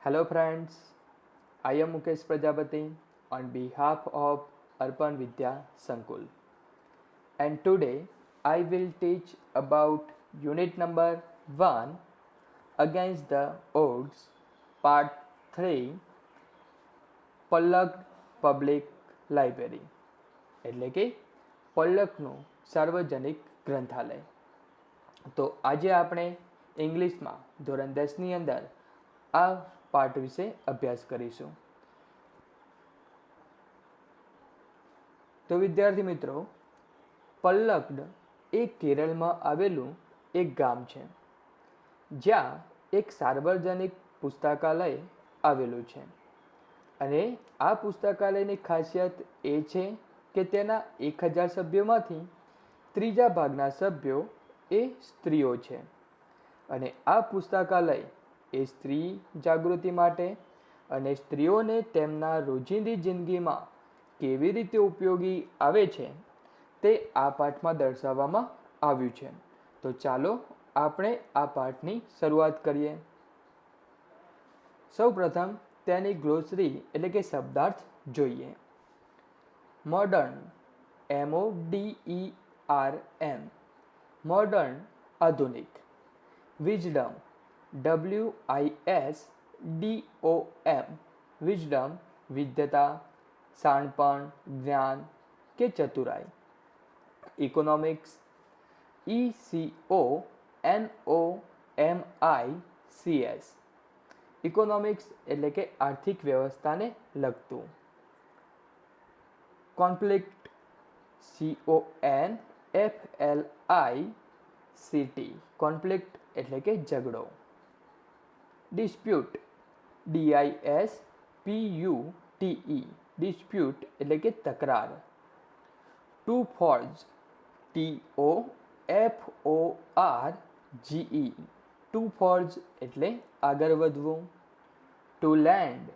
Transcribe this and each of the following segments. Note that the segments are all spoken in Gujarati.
Hello friends, I am Mukesh Prajapati on behalf of Arpan Vidya Sankul, and today I will teach about unit number 1 against the odds part 3 Palakkad public library એટલે કે પલ્લકનું સાર્વજનિક ગ્રંથાલય. તો આજે આપણે ઇંગ્લિશમાં ધોરણ 10ની અંદર આ પાઠ વિશે અભ્યાસ કરીશું. તો વિદ્યાર્થી મિત્રો, પલ્લક્ડ એ કેરળમાં આવેલું એક ગામ છે જ્યાં એક સાર્વજનિક પુસ્તકાલય આવેલું છે. અને આ પુસ્તકાલયની ખાસિયત એ છે કે તેના 1000 સભ્યોમાંથી ત્રીજા ભાગના સભ્યો એ સ્ત્રીઓ છે. અને આ પુસ્તકાલય એ સ્ત્રી જાગૃતિ માટે અને સ્ત્રીઓને તેમના રોજિંદી જિંદગીમાં કેવી રીતે ઉપયોગી આવે છે તે આ પાઠમાં દર્શાવવામાં આવ્યું છે. તો ચાલો આપણે આ પાઠની શરૂઆત કરીએ. સૌપ્રથમ તેની ગ્લોસરી એટલે કે શબ્દાર્થ જોઈએ. મોડર્ન, MODERN, મોડર્ન આધુનિક. વિઝડમ, WISDOM, વિઝડમ વિદ્યતા, શાણપણ, જ્ઞાન કે ચતુરાઈ. ઇકોનોમિક્સ, ECONOMICS, ઇકોનોમિક્સ એટલે કે આર્થિક વ્યવસ્થાને લગતું. કોન્ફ્લિક્ટ, CONFLICT, કોન્ફ્લિક્ટ એટલે કે ઝઘડો. ડિસ્પ્યુટ, DISPUTE, ડિસ્પ્યુટ એટલે કે તકરાર. To forge, TOFORGE, to forge એટલે આગળ વધવું. To lend,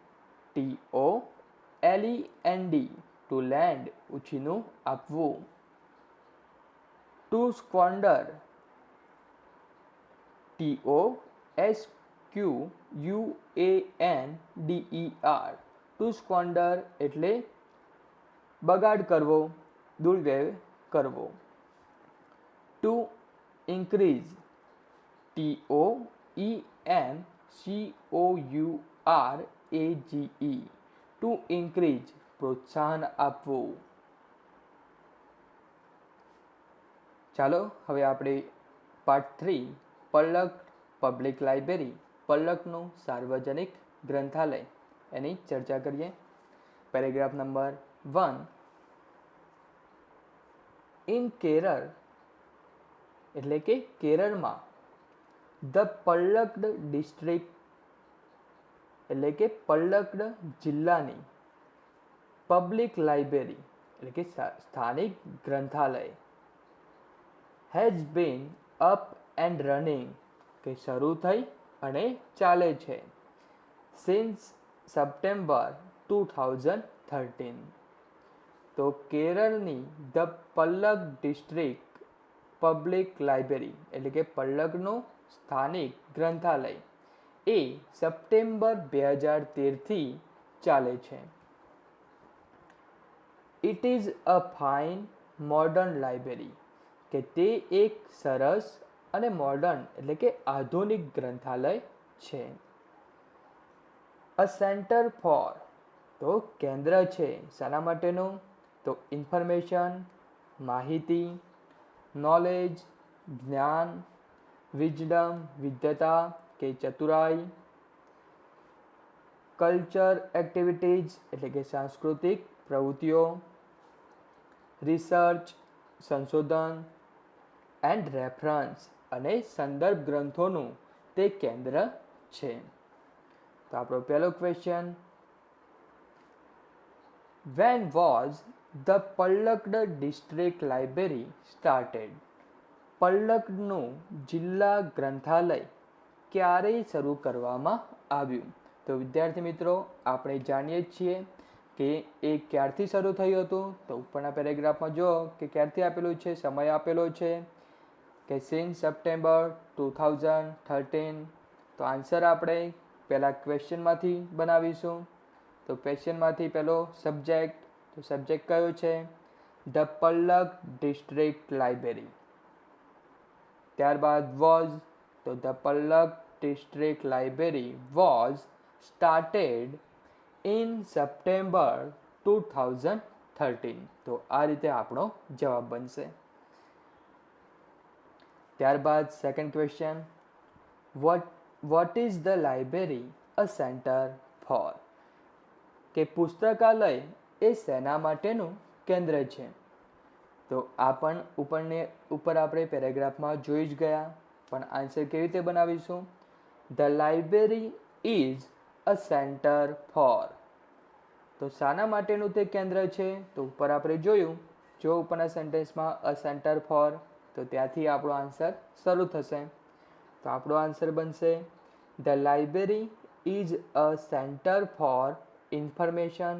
TOLEND, to lend ઉછીનું આપવું. To squander, TOSQUANDER, to squander એટલે બગાડ કરવો, દુર્વ્યય કરવો. To increase, TOENCOURAGE, to increase પ્રોત્સાહન આપવું. ચાલો હવે આપણે પાર્ટ 3 પલ્લક પબ્લિક લાઇબ્રેરી, પલ્લકનું સાર્વજનિક ગ્રંથાલય એની ચર્ચા કરીએ. Paragraph number 1. ઇન કેરળ એટલે કે કેરળમાં ધ પલ્લક્ડ ડિસ્ટ્રિક્ટ એટલે કે પલ્લક્ડ જિલ્લાની પબ્લિક લાઇબ્રેરી એટલે કે સ્થાનિક ગ્રંથાલય has been up and running કે શરૂ થઈ અને ચાલે છે સિન્સ સપ્ટેમ્બર 2013. તો કેરળની the Palakkad district public library એટલે કે પલ્લકનું સ્થાનિક ગ્રંથાલય એ સપ્ટેમ્બર 2013થી ચાલે છે. It is a fine modern library કે તે એક સરસ અને મોડર્ન એટલે કે આધુનિક ગ્રંથાલય છે. અ સેન્ટર ફોર, તો કેન્દ્ર છે શાના માટેનું? તો ઇન્ફોર્મેશન, માહિતી, નોલેજ જ્ઞાન, વિઝડમ વિદ્યતા કે ચતુરાઈ, કલ્ચર એક્ટિવિટીઝ એટલે કે સાંસ્કૃતિક પ્રવૃત્તિઓ, રિસર્ચ સંશોધન, એન્ડ રેફરન્સ અને સંદર્ભ ગ્રંથોનું તે કેન્દ્ર છે. તો આપણો પહેલો question, when was the Palakkad district library started? પલ્લક્ડનું જિલ્લા ગ્રંથાલય ક્યારે શરૂ કરવામાં આવ્યું? તો વિદ્યાર્થી મિત્રો, આપણે જાણીએ છીએ કે એ ક્યારથી શરૂ થયું હતું. તો ઉપરના પેરેગ્રાફમાં જો કે ક્યારથી આપેલું છે, સમય આપેલો છે કે સિન્સ સપ્ટેમ્બર 2013. તો આન્સર આપણે પહેલાં ક્વેશ્ચનમાંથી બનાવીશું. તો ક્વેશ્ચનમાંથી પહેલો સબ્જેક્ટ, તો સબ્જેક્ટ કયો છે? The Palakkad district library. ત્યારબાદ વોઝ, તો the Palakkad district library was started in September 2013. તો આ રીતે આપણો જવાબ બનશે. ત્યારબાદ second question, what is the library a centre for? કે પુસ્તકાલય એ શેના માટેનું કેન્દ્ર છે? તો આ પણ ઉપર આપણે પેરેગ્રાફમાં જોઈ જ ગયા, પણ આન્સર કેવી રીતે બનાવીશું? The library is a centre four. તો શાના માટેનું તે કેન્દ્ર છે? તો ઉપર આપણે જોયું, જો ઉપરના સેન્ટેન્સમાં અ સેન્ટર ફોર, તો ત્યાંથી આપણો આન્સર શરૂ થશે. તો આપણો આન્સર બનશે the library is a centre four information,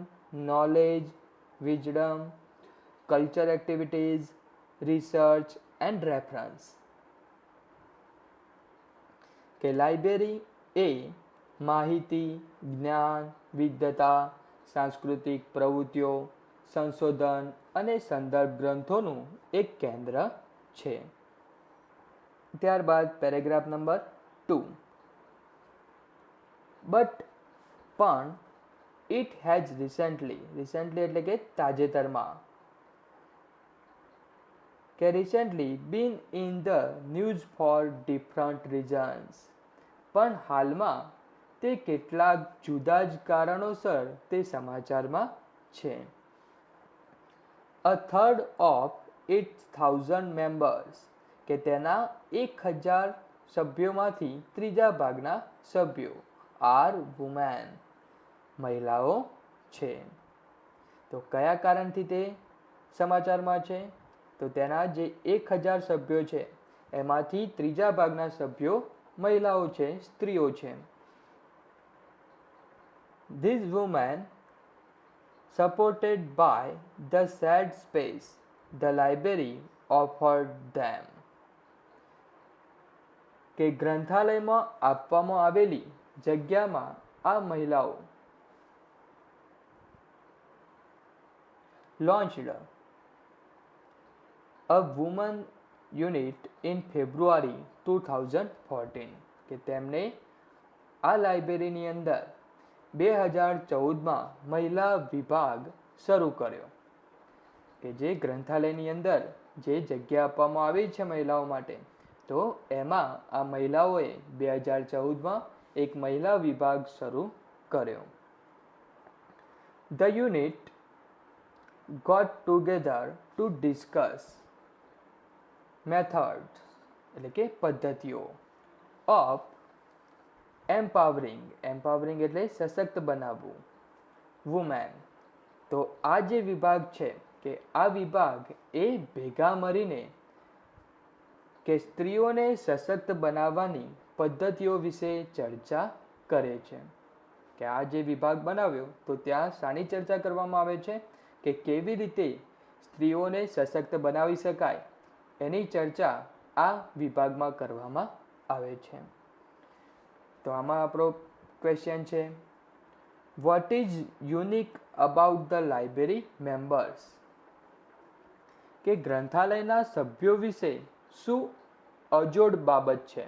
knowledge, wisdom, culture activities, research and reference. કે લાઇબ્રેરી એ માહિતી, જ્ઞાન, વિદ્વતા, સાંસ્કૃતિક પ્રવૃત્તિઓ, સંશોધન અને સંદર્ભ ગ્રંથોનું એક કેન્દ્ર છે. ત્યારબાદ પેરેગ્રાફ નંબર 2. પણ ઇટ હેઝ રિસેન્ટલી એટલે કે તાજેતરમાં, કે recently been in the news for different reasons. પણ હાલમાં તે કેટલાક જુદા જ કારણોસર તે સમાચારમાં છે. અ થર્ડ ઓફ ઇટ્સ 1000 મેમ્બર્સ, કે તેના 1000 સભ્યોમાંથી ત્રીજા ભાગના સભ્યો આર વુમેન, મહિલાઓ છે. તો કયા કારણથી તે સમાચારમાં છે? તો તેના જે 1000 સભ્યો છે એમાંથી ત્રીજા ભાગના સભ્યો મહિલાઓ છે, સ્ત્રીઓ છે. These women, supported by the shared space the library offered them. કે ગ્રંથાલયમાં આપવામાં આવેલી જગ્યામાં આ મહિલાઓ launched a woman unit in February 2014. કે તેમણે આ લાઇબ્રેરીની અંદર 2014માં મહિલા વિભાગ શરૂ કર્યો. કે જે ગ્રંથાલયની અંદર જે જગ્યા આપવામાં આવી છે મહિલાઓ માટે, તો એમાં આ મહિલાઓએ 2014માં એક મહિલા વિભાગ શરૂ કર્યો. The unit got together to discuss methods, એટલે કે પદ્ધતિઓ, of empowering એટલે સશક્ત બનાવવું, વુમેન. તો આ જે વિભાગ છે, કે આ વિભાગ એ ભેગા મળીને કે સ્ત્રીઓને સશક્ત બનાવવાની પદ્ધતિઓ વિશે ચર્ચા કરે છે. કે આ જે વિભાગ બનાવ્યો, તો ત્યાં શાની ચર્ચા કરવામાં આવે છે? કે કેવી રીતે સ્ત્રીઓને સશક્ત બનાવી શકાય એની ચર્ચા આ વિભાગમાં કરવામાં આવે છે. તો આમાં આપણો ક્વેશ્ચન છે, what is unique about the library members? કે ગ્રંથાલયના સભ્યો વિશે શું અજોડ બાબત છે?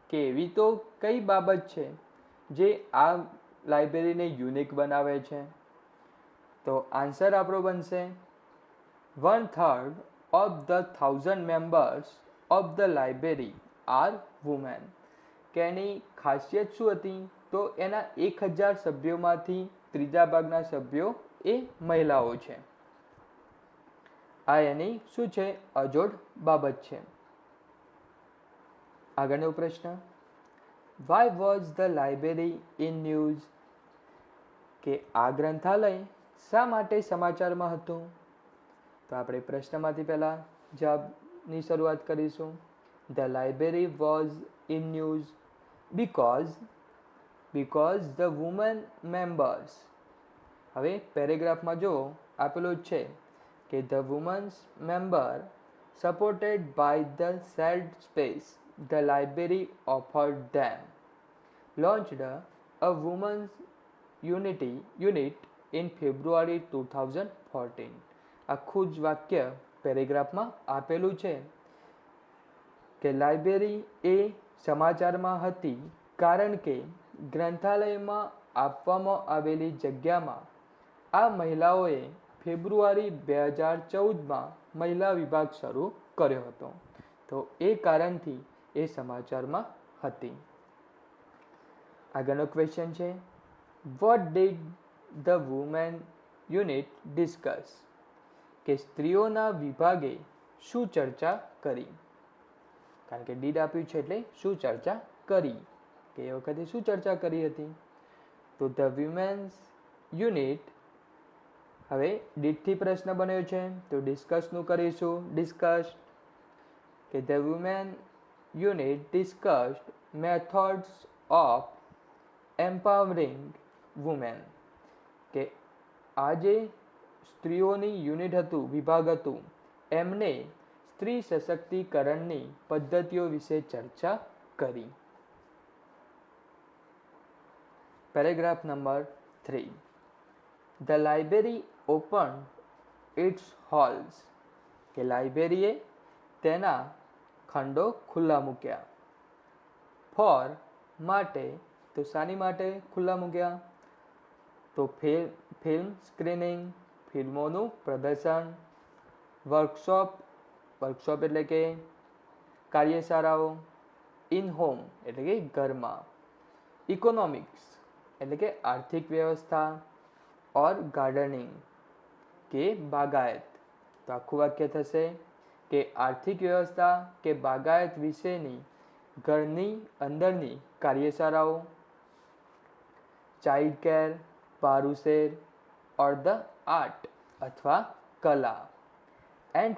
કે એવી તો કઈ બાબત છે જે આ લાઇબ્રેરીને યુનિક બનાવે છે? તો આન્સર આપણો બનશે 1/3 of the 1000 members of the library are women. કે એની ખાસિયત શું હતી? તો એના 1000 સભ્યોમાંથી ત્રીજા ભાગના સભ્યો એ મહિલાઓ છે. આ એની શું છે? અજોડ બાબત છે. આગળનો પ્રશ્ન, why was the library in news? કે આ ગ્રંથાલય શા માટે સમાચારમાં હતું? તો આપણે પ્રશ્નમાંથી પહેલા જવાબની શરૂઆત કરીશું. The library was in news because the women members. હવે પેરેગ્રાફમાં જો આપેલું છે કે the women's member supported by the shared space the library offered them launched a women's unit in February 2014. આખું જ વાક્ય પેરેગ્રાફમાં આપેલું છે કે લાઇબ્રેરી એ સમાચારમાં હતી કારણ કે ગ્રંથાલયમાં આપવામાં આવેલી જગ્યામાં આ મહિલાઓએ ફેબ્રુઆરી 2014માં મહિલા વિભાગ શરૂ કર્યો હતો, તો એ કારણથી એ સમાચારમાં હતી. આગળનો ક્વેશ્ચન છે, what did the women unit discuss? કે સ્ત્રીઓના વિભાગે શું ચર્ચા કરી? કારણ કે ડીડ આપ્યું છે એટલે શું ચર્ચા કરી, કે એ વખતે શું ચર્ચા કરી હતી? તો ધ વુમેન્સ યુનિટ, હવે ડીડથી પ્રશ્ન બન્યો છે તો ડિસ્કસનું કરીશું. ડિસ્કસ, કે the women unit discussed methods of empowering women. કે આ જે સ્ત્રીઓની યુનિટ હતું, વિભાગ હતું, એમને સ્ત્રી સશક્તિકરણની પદ્ધતિઓ વિશે ચર્ચા કરી. Paragraph number 3. The library open its halls. કે લાઇબ્રેરીએ તેના ખંડો ખુલ્લા મૂક્યા. ફોર, માટે, તો શાની માટે ખુલ્લા મૂક્યા? તો ફિલ્મ સ્ક્રીનિંગ, ફિલ્મોનું પ્રદર્શન. વર્કશોપ એટલે કે કાર્યશાળાઓ. ઇન હોમ એટલે કે ઘરમાં. ઇકોનોમિક્સ એટલે કે આર્થિક વ્યવસ્થા. ઓર ગાર્ડનિંગ કે બાગાયત. તો આખું વાક્ય થશે કે આર્થિક વ્યવસ્થા કે બાગાયત વિશેની ઘરની અંદરની કાર્યશાળાઓ. ચાઇલ્ડ કેર, બારુશેર, ઓર ધ આર્ટ અથવા કલા. And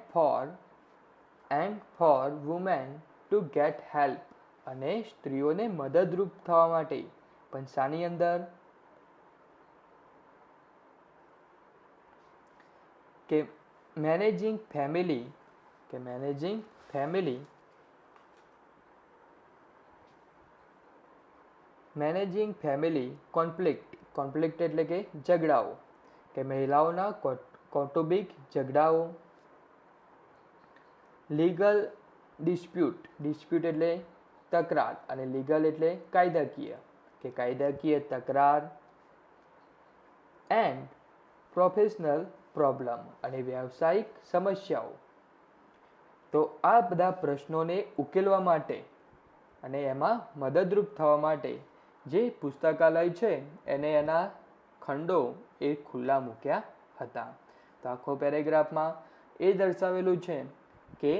for women to get help, અને સ્ત્રીઓને મદદરૂપ થવા માટે. પણ શાની અંદર? કે મેનેજિંગ ફેમિલી કોન્ફ્લિક્ટ એટલે કે ઝઘડાઓ, કે મહિલાઓના કૌટુંબિક ઝઘડાઓ. લીગલ ડિસ્પ્યુટ એટલે તકરાર, અને લીગલ એટલે કાયદાકીય, કે કાયદાકીય તકરાર. એન્ડ પ્રોફેશનલ પ્રોબ્લેમ, અને વ્યાવસાયિક સમસ્યાઓ. તો આ બધા પ્રશ્નોને ઉકેલવા માટે અને એમાં મદદરૂપ થવા માટે જે પુસ્તકાલય છે એને એના ખંડો એ ખુલ્લા મૂક્યા હતા. તો આખો પેરેગ્રાફમાં એ દર્શાવેલું છે કે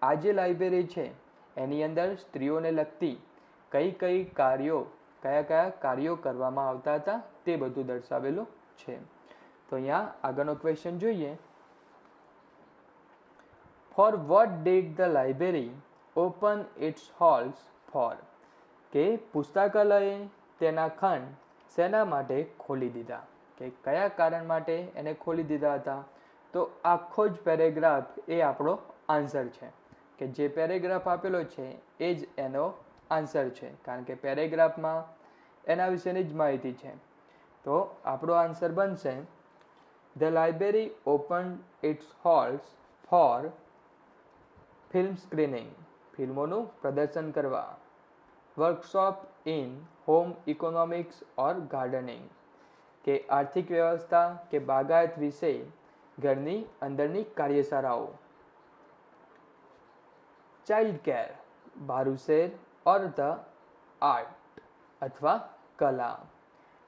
આ જે લાઇબ્રેરી છે એની અંદર સ્ત્રીઓને લગતી કયા કાર્યો કરવામાં આવતા હતા તે બધું દર્શાવેલું છે. તો અહીંયા આગળનો ક્વેશ્ચન જોઈએ. For what did the library open its halls for? કે પુસ્તકાલયે તેના ખંડ શેના માટે ખોલી દીધા, કે કયા કારણ માટે એને ખોલી દીધા હતા? તો આખો જ પેરેગ્રાફ એ આપણો આન્સર છે, કે જે પેરેગ્રાફ આપેલો છે એ જ એનો આન્સર છે, કારણ કે પેરેગ્રાફમાં એના વિશેની જ માહિતી છે. તો આપણો આન્સર બનશે the library open its halls for film screening, ફિલ્મોનું પ્રદર્શન કરવા. Workshop in home economics or gardening, કે આર્થિક વ્યવસ્થા કે બાગાયત વિશે ઘરની અંદરની કાર્યશાળાઓ. ચાઇલ્ડ કેર, બારુશેર ઓર ધ આર્ટ અથવા કલા.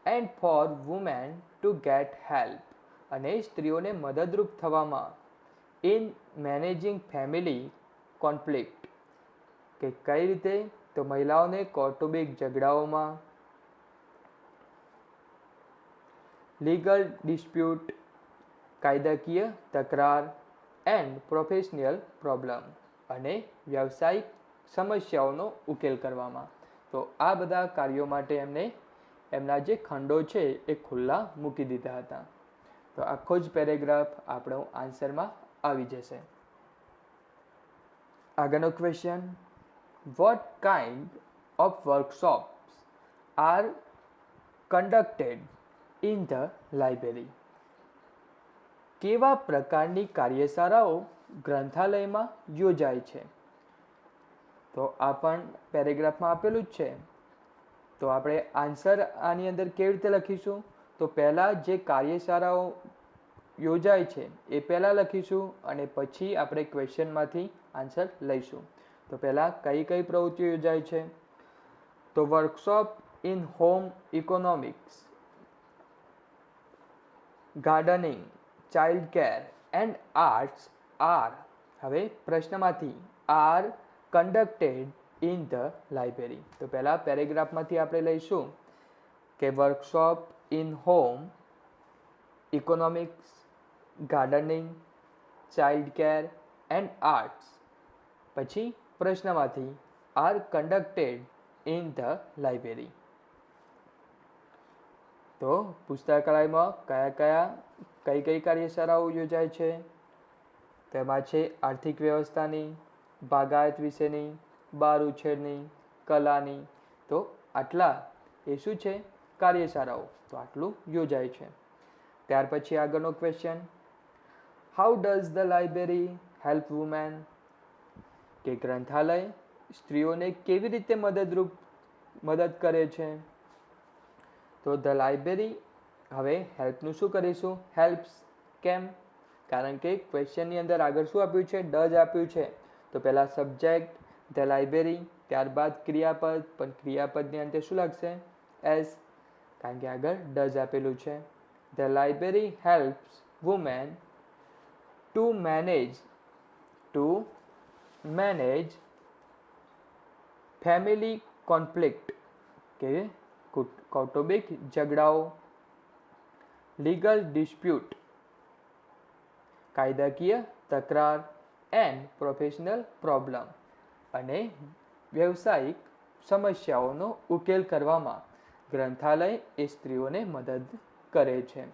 And for women to get help, અને સ્ત્રીઓને મદદરૂપ થવામાં. ઇન મેનેજિંગ ફેમિલી કોન્ફ્લિક્ટ, કે કઈ રીતે? તો મહિલાઓને કૌટુંબિક ઝઘડાઓમાં. લીગલ ડિસ્પ્યુટ, કાયદાકીય તકરાર. એન્ડ પ્રોફેશનલ પ્રોબ્લેમ, અને વ્યાવસાયિક સમસ્યાઓનો ઉકેલ કરવામાં. તો આ બધા કાર્યો માટે એમને એમના જે ખંડો છે એ ખુલ્લા મૂકી દીધા હતા. તો આખો જ પેરેગ્રાફ આપણો આન્સરમાં આવી જશે. આગળનો question, what kind of workshops are conducted in the library? કેવા પ્રકારની કાર્યશાળાઓ ગ્રંથાલયમાં યોજાય છે? તો આ પણ પેરેગ્રાફમાં આપેલું જ છે. તો આપણે આન્સર આની અંદર કેવી રીતે લખીશું? તો પહેલાં જે કાર્યશાળાઓ યોજાય છે એ પહેલાં લખીશું અને પછી આપણે ક્વેશ્ચનમાંથી આન્સર લઈશું. તો પહેલાં કઈ કઈ પ્રવૃત્તિઓ યોજાય છે? તો workshop in home economics, gardening, child care and arts are, હવે પ્રશ્નમાંથી, are conducted in the library. તો પહેલાં પેરેગ્રાફમાંથી આપણે લઈશું કે workshop in home economics, gardening, child care and arts, પછી પ્રશ્નમાંથી are conducted in the library. તો પુસ્તકાલયમાં કઈ કઈ કાર્યશાળાઓ યોજાય છે? તેમાં છે આર્થિક વ્યવસ્થાની, બાગાયત વિશેની, બાળ ઉછેરની, કલાની. તો આટલા એ શું છે? કાર્યશાળાઓ. તો આટલું યોજાય છે. ત્યાર પછી આગળનો question, how does the library help women? કે ગ્રંથાલય સ્ત્રીઓને કેવી રીતે મદદ કરે છે? તો ધ લાઇબ્રેરી, હવે હેલ્પનું શું કરીશું? હેલ્પ્સ. કેમ? કારણ કે ક્વેશ્ચનની અંદર આગળ શું આપ્યું છે? ડઝ આપ્યું છે. તો પહેલાં સબ્જેક્ટ ધ લાઇબ્રેરી, ત્યારબાદ ક્રિયાપદ, પણ ક્રિયાપદની અંતે શું લાગશે? એસ, કારણ કે આગળ ડઝ આપેલું છે. The library helps women to manage family conflict, કે કૌટુંબિક ઝઘડાઓ, લીગલ ડિસ્પ્યુટ, કાયદાકીય તકરાર, એન્ડ પ્રોફેશનલ પ્રોબ્લેમ, અને વ્યવસાયિક સમસ્યાઓનો ઉકેલ કરવામાં ગ્રંથાલય એ સ્ત્રીઓને મદદ કરે છે.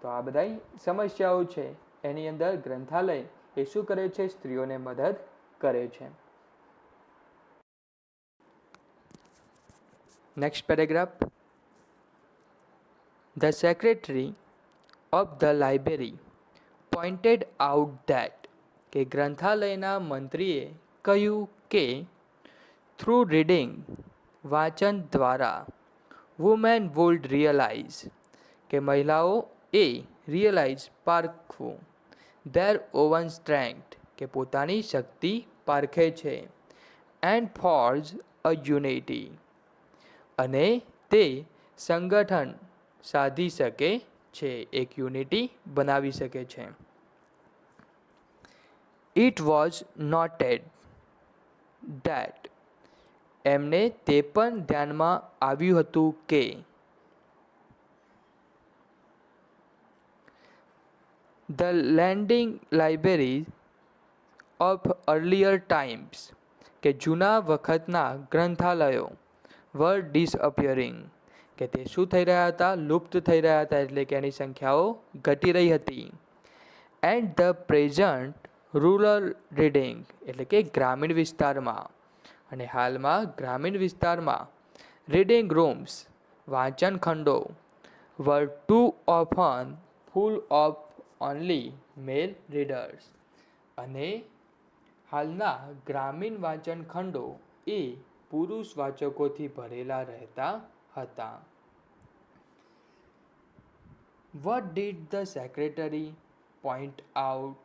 તો આ બધા સમસ્યાઓ છે એની અંદર ગ્રંથાલય એ શું કરે છે? સ્ત્રીઓને મદદ કરે છે. Next paragraph, the secretary of the library pointed out that, કે ગ્રંથાલયના મંત્રીએ કહ્યું કે થ્રુ રીડિંગ, વાંચન દ્વારા, વુમેન વુડ રિયલાઇઝ, કે મહિલાઓ એ રિયલાઇઝ પારખવું, ધેર ઓવન સ્ટ્રેન્થ, કે પોતાની શક્તિ પારખે છે, એન્ડ ફોર્જ અ યુનિટી, અને તે સંગઠન સાધી શકે છે, એક યુનિટી બનાવી શકે છે. ઇટ વોઝ નોટેડ ધેટ, એમને તે પણ ધ્યાનમાં આવ્યું હતું કે the landing library of earlier times, કે જૂના વખતના ગ્રંથાલયો વર ડિસઅપિયરિંગ, કે તે શું થઈ રહ્યા હતા? લુપ્ત થઈ રહ્યા હતા, એટલે કે એની સંખ્યાઓ ઘટી રહી હતી. And the present rural reading, એટલે કે ગ્રામીણ વિસ્તારમાં, અને હાલમાં ગ્રામીણ વિસ્તારમાં રીડિંગ રૂમ્સ, વાંચન ખંડો, were too often full of only male readers, અને હાલના ગ્રામીણ વાંચન ખંડો એ પુરુષ વાચકોથી ભરેલા રહેતા હતા. Vote did the secretary point out,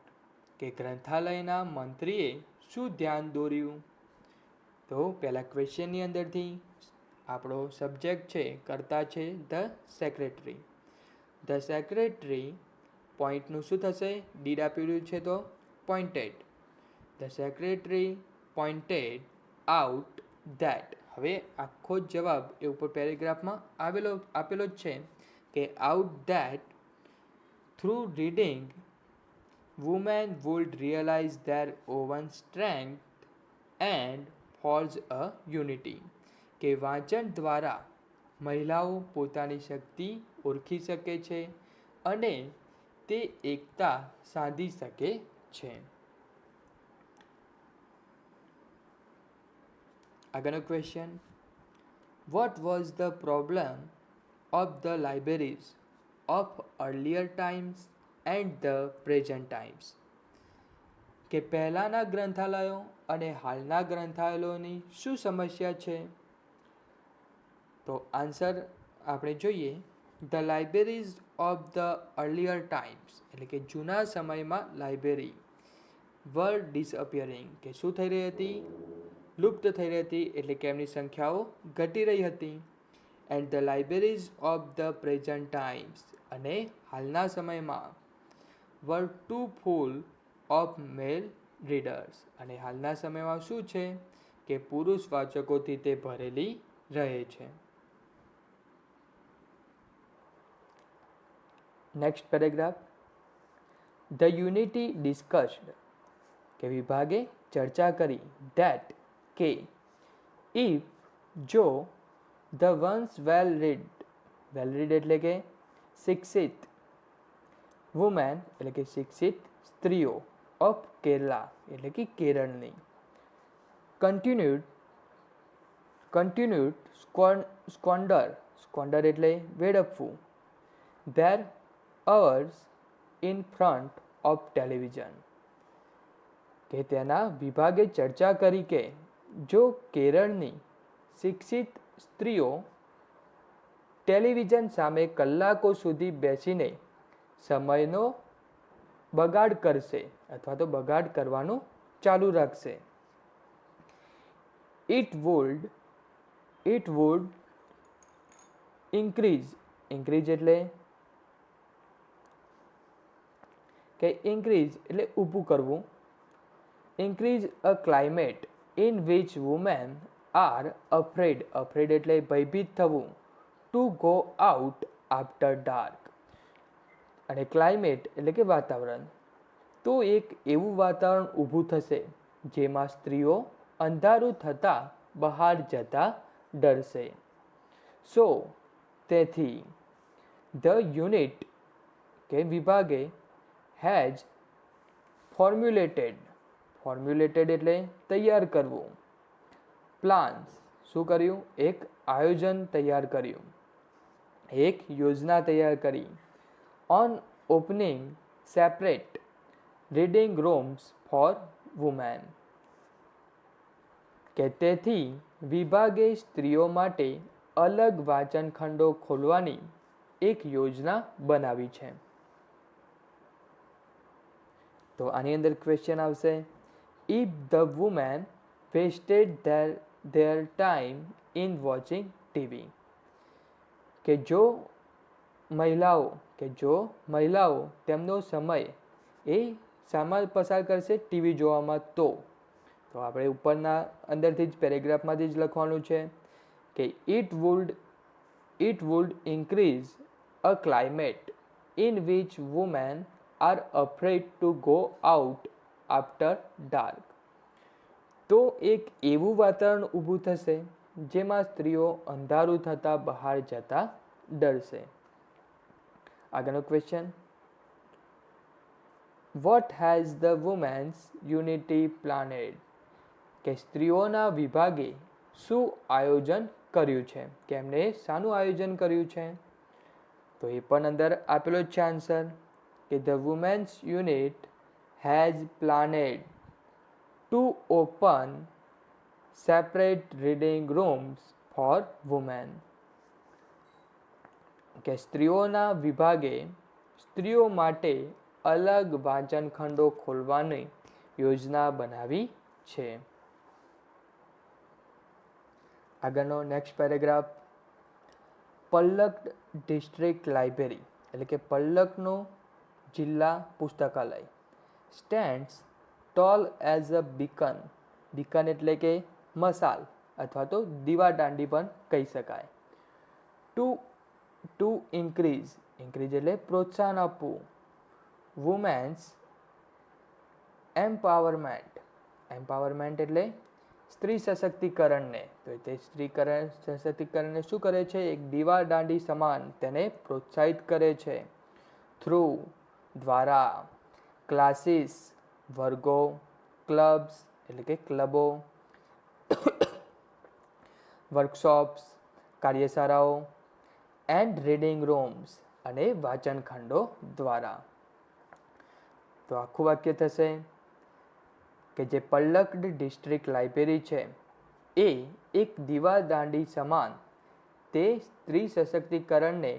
કે ગ્રંથાલયના મંત્રીએ શું ધ્યાન દોર્યું? તો પહેલાં ક્વેશ્ચનની અંદરથી આપણો સબ્જેક્ટ છે, કર્તા છે ધ સેક્રેટરી. ધ સેક્રેટરી, પોઈન્ટનું શું થશે? ડીડ આપેલું છે તો pointed. The secretary pointed out that, હવે આખો જ જવાબ એ ઉપર પેરેગ્રાફમાં આપેલો જ છે કે out that through reading women would realize their own strength and forge a unity, કે વાંચન દ્વારા મહિલાઓ પોતાની શક્તિ ઓળખી શકે છે અને તે એકતા સાધી શકે છે. આગળનો question, what was the problem of the libraries of earlier times and the present times. કે પહેલાંના ગ્રંથાલયો અને હાલના ગ્રંથાલયોની શું સમસ્યા છે? તો આન્સર આપણે જોઈએ, the libraries of the earlier times, એટલે કે જૂના સમયમાં લાઇબ્રેરી વર ડિસઅપિયરિંગ, કે શું થઈ રહી હતી? લુપ્ત થઈ રહી હતી, એટલે કે એમની સંખ્યાઓ ઘટી રહી હતી. And the libraries of the present times, અને હાલના સમયમાં were too full of male readers, અને હાલના સમયમાં શું છે કે પુરુષ વાચકોથી તે ભરેલી રહે છે. Next paragraph, the unity discussed, કે વિભાગે ચર્ચા કરી, ધેટ, કે ઇફ, જો, ધ વન્સ વેલ રીડ એટલે કે શિક્ષિત, વુમેન એટલે કે શિક્ષિત સ્ત્રીઓ, ઓફ કેરલા એટલે કે કેરળની, કન્ટિન્યુડ સ્કોન્ડર એટલે વેડફવું, their hours in front of television, કે તેના વિભાગે ચર્ચા કરી કે જો કેરળની શિક્ષિત સ્ત્રીઓ ટેલિવિઝન સામે કલાકો સુધી બેસીને સમયનો બગાડ કરશે અથવા તો બગાડ કરવાનું ચાલુ રાખશે, ઇટ વુડ ઇન્ક્રીઝ એટલે કે ઇન્ક્રીઝ એટલે ઊભું કરવું, increase a climate in which women are afraid એટલે ભયભીત થવું, to go out after dark, અને ક્લાઇમેટ એટલે કે વાતાવરણ, તો એક એવું વાતાવરણ ઊભું થશે જેમાં સ્ત્રીઓ અંધારું થતાં બહાર જતા ડરશે. સો, તેથી, ધ યુનિટ, કે વિભાગે, હેઝ ફોર્મ્યુલેટેડ એટલે તૈયાર કરવું, પ્લાન્સ, શું કર્યું? એક આયોજન તૈયાર કર્યું, એક યોજના તૈયાર કરી, on opening separate reading rooms for women, કે તેથી વિભાગે સ્ત્રીઓ માટે અલગ વાંચનખંડો ખોલવાની એક યોજના બનાવી છે. તો આની અંદર ક્વેશ્ચન આવશે, if the women wasted their time in watching TV, કે જો મહિલાઓ તેમનો સમય એ શામાં પસાર કરશે? ટીવી જોવામાં. તો આપણે ઉપરના અંદરથી જ પેરેગ્રાફમાંથી જ લખવાનું છે કે it would increase a climate in which women are afraid to go out after dark, તો એક એવું વાતાવરણ ઊભું થશે જેમાં સ્ત્રીઓ અંધારું થતાં બહાર જતા ડરશે. આગળનો question, what has the women's unity planned, કે સ્ત્રીઓના વિભાગે શું આયોજન કર્યું છે, કે એમણે શાનું આયોજન કર્યું છે? તો એ પણ અંદર આપેલો જ છે આન્સર, કે the women's unit has planned to open separate reading rooms for women, કે સ્ત્રીઓના વિભાગે સ્ત્રીઓ માટે અલગ વાંચનખંડો ખોલવાની યોજના બનાવી છે. આગળનો નેક્સ્ટ પેરેગ્રાફ, પલ્લક ડિસ્ટ્રિક્ટ લાઇબ્રેરી એટલે કે પલ્લકનો જિલ્લા પુસ્તકાલય, stands toll as a beacon એટલે કે મસાલ અથવા તો દીવાદાંડી પણ કહી શકાય, ટુ ઇન્ક્રીઝ એટલે પ્રોત્સાહન આપવું, વુમેન્સ એમ્પાવરમેન્ટ એટલે સ્ત્રી સશક્તિકરણને, તો તે સ્ત્રી સશક્તિકરણને શું કરે છે? એક દીવાદાંડી સમાન તેને પ્રોત્સાહિત કરે છે, થ્રુ દ્વારા, ક્લાસીસ વર્ગો, ક્લબ્સ એટલે કે ક્લબો, વર્કશોપ્સ કાર્યશાળાઓ, એન્ડ રીડિંગ રૂમ્સ અને વાંચનખંડો દ્વારા. તો આખું વાક્ય થશે કે જે પલ્લક્કડ ડિસ્ટ્રિક્ટ લાઇબ્રેરી છે એ એક દીવાદાંડી સમાન તે સ્ત્રી સશક્તિકરણને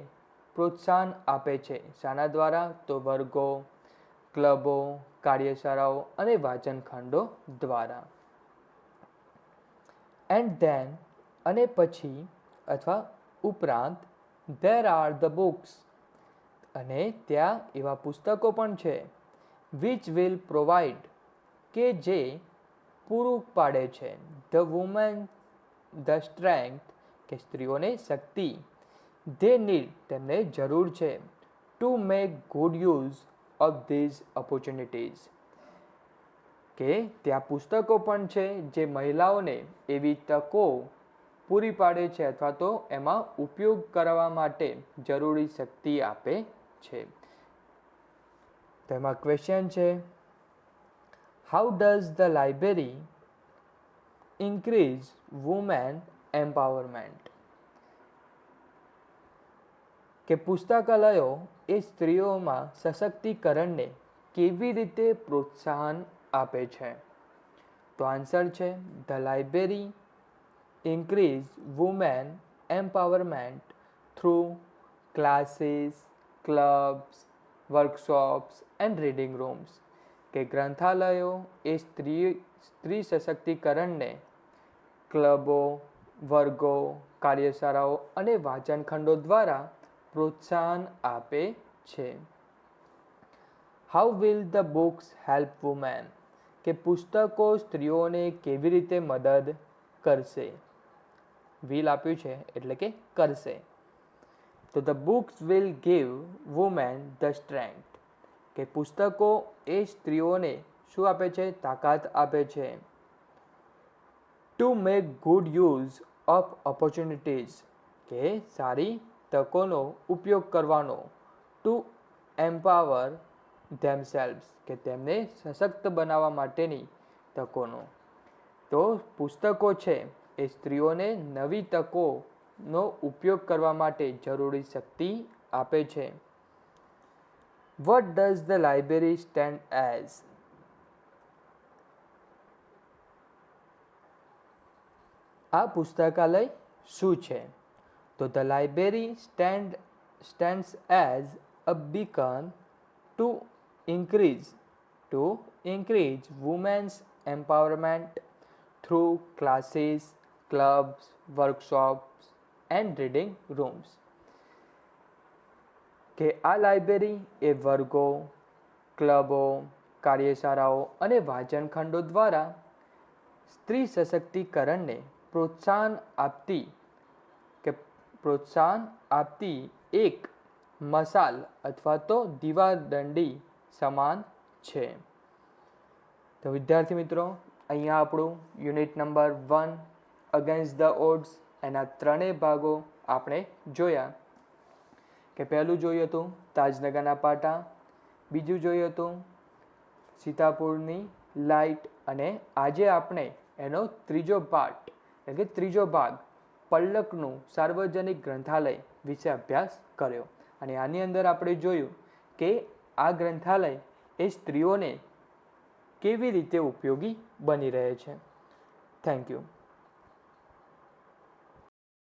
પ્રોત્સાહન આપે છે. શાના દ્વારા? તો વર્ગો, ક્લબો, કાર્યશાળાઓ અને વાંચનખંડો દ્વારા. એન્ડ ધેન અને પછી અથવા ઉપરાંત ધેર આર ધ બુક્સ અને ત્યાં એવા પુસ્તકો પણ છે વિચ વિલ પ્રોવાઈડ કે જે પૂરું પાડે છે ધ વુમેન ધ સ્ટ્રેન્થ કે સ્ત્રીઓને શક્તિ ધે નીડ તેમને જરૂર છે to make good use of this opportunities કે ત્યાં પુસ્તકો પણ છે જે મહિલાઓને એવી તકો પૂરી પાડે છે અથવા તો એમાં ઉપયોગ કરવા માટે જરૂરી શક્તિ આપે છે. તેમાં ક્વેશ્ચન છે, how does the library increase women empowerment? કે પુસ્તકાલયો એ સ્ત્રીઓમાં સશક્તિકરણને કેવી રીતે પ્રોત્સાહન આપે છે? તો આન્સર છે the library increase women empowerment through classes, clubs, workshops and reading rooms કે ગ્રંથાલયો એ સ્ત્રી સશક્તિકરણને ક્લબો, વર્ગો, કાર્યશાળાઓ અને વાંચનખંડો દ્વારા પ્રોત્સાહન આપે છે. How will the books help women? કે પુસ્તકો સ્ત્રીઓને કેવી રીતે મદદ કરશે? વિલ આપ્યું છે એટલે કે કરશે. તો the books will give women the strength કે પુસ્તકો એ સ્ત્રીઓને શું આપે છે? તાકાત આપે છે. To make good use of opportunities કે સારી તકોનો ઉપયોગ કરવાનો. ટુ એમ્પાવર ધેમસેલ્વ્સ કે તેમને સશક્ત બનાવવા માટેની તકોનો. તો પુસ્તકો છે એ સ્ત્રીઓને નવી તકોનો ઉપયોગ કરવા માટે જરૂરી શક્તિ આપે છે. What does the library stand as? આ પુસ્તકાલય શું છે? તો the library stands as a beacon to increase women's empowerment through classes, clubs, workshops and reading rooms. કે આ લાઇબ્રેરી એ વર્ગો, ક્લબો, કાર્યશાળાઓ અને વાંચનખંડો દ્વારા સ્ત્રી સશક્તિકરણને પ્રોત્સાહન આપતી એક મશાલ અથવા તો દીવાદંડી સમાન છે. તો વિદ્યાર્થી મિત્રો, અહીંયા આપણું unit number 1 against the odds એના ત્રણેય ભાગો આપણે જોયા. કે પહેલું જોયું હતું તાજનગરના પાટા, બીજું જોયું હતું સીતાપુરની લાઇટ અને આજે આપણે એનો ત્રીજો પાર્ટ એટલે કે ત્રીજો ભાગ પલ્લકનું સાર્વજનિક ગ્રંથાલય વિશે અભ્યાસ કર્યો. અને આની અંદર આપણે જોયું કે આ ગ્રંથાલય એ સ્ત્રીઓને કેવી રીતે ઉપયોગી બની રહે છે. Thank you.